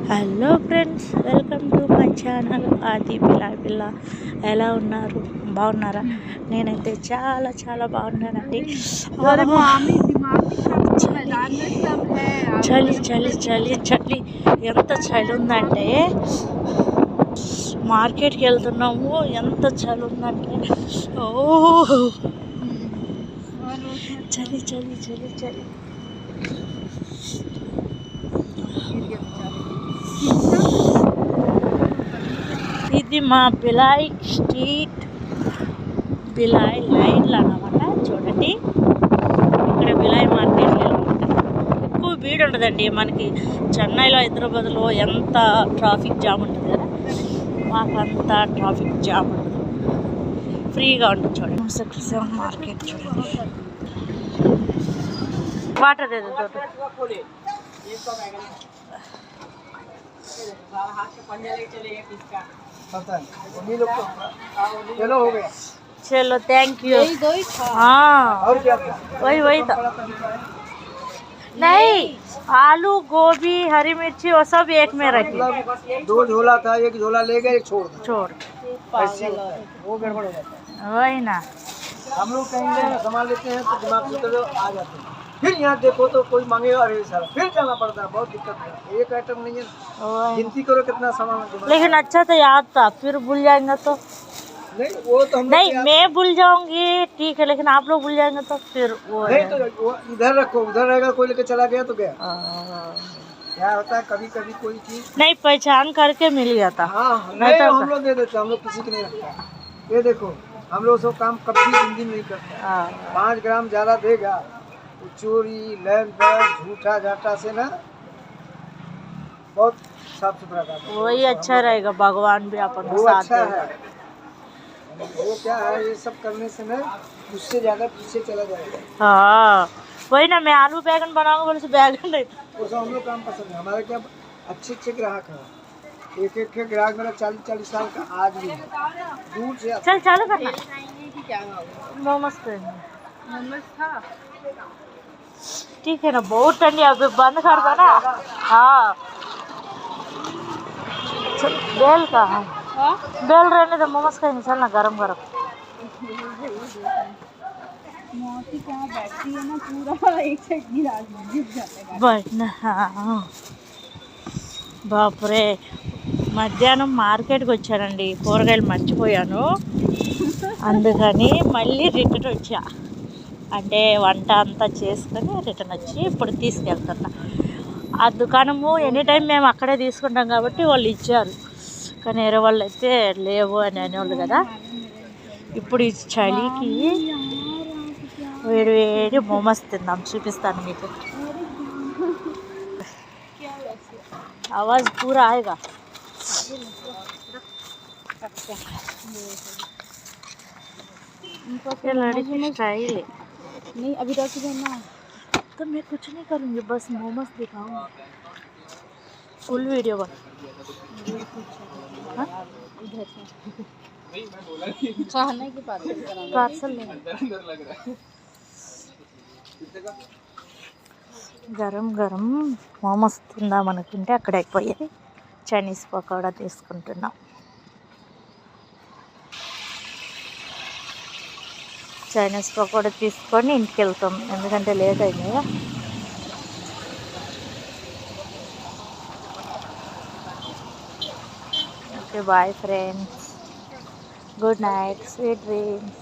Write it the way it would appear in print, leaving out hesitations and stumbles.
Hello friends, welcome to my channel ఆది పిల్ల. ఎలా ఉన్నారు? బాగున్నారా? నేనైతే చాలా చాలా బాగున్నానండి. చలి చలి చలి చలి ఎంత చలి ఉందంటే మార్కెట్కి వెళ్తున్నాము. ఎంత చలి ఉందంటే చలి చలి చలి చలి. ఇది మా బిలాయ్ స్ట్రీట్, బిలాయ్ లైన్లు అన్నమాట. చూడండి, ఇక్కడ బిలాయ్ మార్కెట్ ఎక్కువ భీడు ఉండదండి. మనకి చెన్నైలో, హైదరాబాద్లో ఎంత ట్రాఫిక్ జామ్ ఉంటుంది కదా, మాకు అంత ట్రాఫిక్ జామ్ ఉండదు, ఫ్రీగా ఉంటుంది. చూడండి మార్కెట్ చూడండి. వాటర్ ఏదో चलो थैंक यू। हाँ वही था। नहीं, आलू गोभी हरी मिर्ची वो सब एक में रखी। 2 झोला था, 1 झोला ले गए, एक छोड़ वो गड़बड़ हो जाता है। वही ना, हम लोग कहीं सामान लेते हैं तो दिमाग से तो आ जाते हैं, फिर यहाँ देखो तो कोई मांगेगा, अरे सारा फिर जाना पड़ता है, बहुत दिक्कत है। एक आइटम नहीं है, गिनती करो कितना सामान। लेकिन अच्छा तो याद था, फिर भूल जाएंगे तो नहीं, वो तो हम नहीं, मैं भूल जाऊंगी ठीक है, लेकिन आप लोग भूल जाएंगे तो फिर वो नहीं, तो वो इधर रखो, उधर रहेगा, कोई लेके चला गया तो गया। क्या होता है, कभी कभी कोई चीज नहीं पहचान करके मिल जाता। हाँ नहीं, तो हम लोग दे देते, हम लोग किसी को नहीं रखता। ये देखो, हम लोग सब काम कभी जिंदगी नहीं करते। 5 ग्राम ज्यादा देगा तो चोरी लैन पर झूठा झाटा से ना बहुत साफ सुथरा काम। वही अच्छा रहेगा, भगवान भी अपन वो साथ अच्छा देगा। है। वो क्या है, ये सब करने से ना उससे ज्यादा पीछे चला जाएगा। हाँ वही ना, मैं आलू बैगन बनाऊंगा बोले से बैगन नहीं था। वो सब हम लोग काम पसंद है। हमारे क्या अच्छे ग्राहक हैं, एक ग्राहक मेरा 40 साल का आज भी है, दूर से चल चालू करना। मोमोज था ठीक है ना, बहुत ठंडी, अभी बंद कर दो ना। हाँ बेल का है, बेल रहने दो, मोमोज खाएंगे, चलना गरम गरम। मौसी कहाँ बैठती है ना, पूरा एक साइड गिरा जाता बैठना। బాపురే, మధ్యాహ్నం మార్కెట్కి వచ్చానండి, కూరగాయలు మర్చిపోయాను, అందుకని మళ్ళీ రిటర్న్ వచ్చా. అంటే వంట అంతా చేసుకొని రిటర్న్ వచ్చి ఇప్పుడు తీసుకెళ్తున్నా. ఆ దుకాణము ఎనీ టైం మేము అక్కడే తీసుకుంటాం కాబట్టి వాళ్ళు ఇచ్చారు, కానీ వేరే వాళ్ళు అయితే లేవు అని అనేవాళ్ళు కదా. ఇప్పుడు ఈ చలికి వేడి వేడి మోమోస్ తిందాం, చూపిస్తాను మీకు. आवाज़ पूरा आएगा। ये लड़की स्टाइल है। नहीं अभी तक ना, तो मैं कुछ नहीं करूँगी, बस मोमोज दिखाऊंगी, फुल वीडियो बन। खाने की पार्सल గరం గరం మోమోస్ తిందాం అనుకుంటే అక్కడ అయిపోయాయి. చైనీస్ పకోడా తీసుకుంటున్నాం. చైనీస్ పకోడా తీసుకొని ఇంటికి వెళ్తాం, ఎందుకంటే లేట్ అయింది కదా. Okay bye friends, good night, sweet dreams.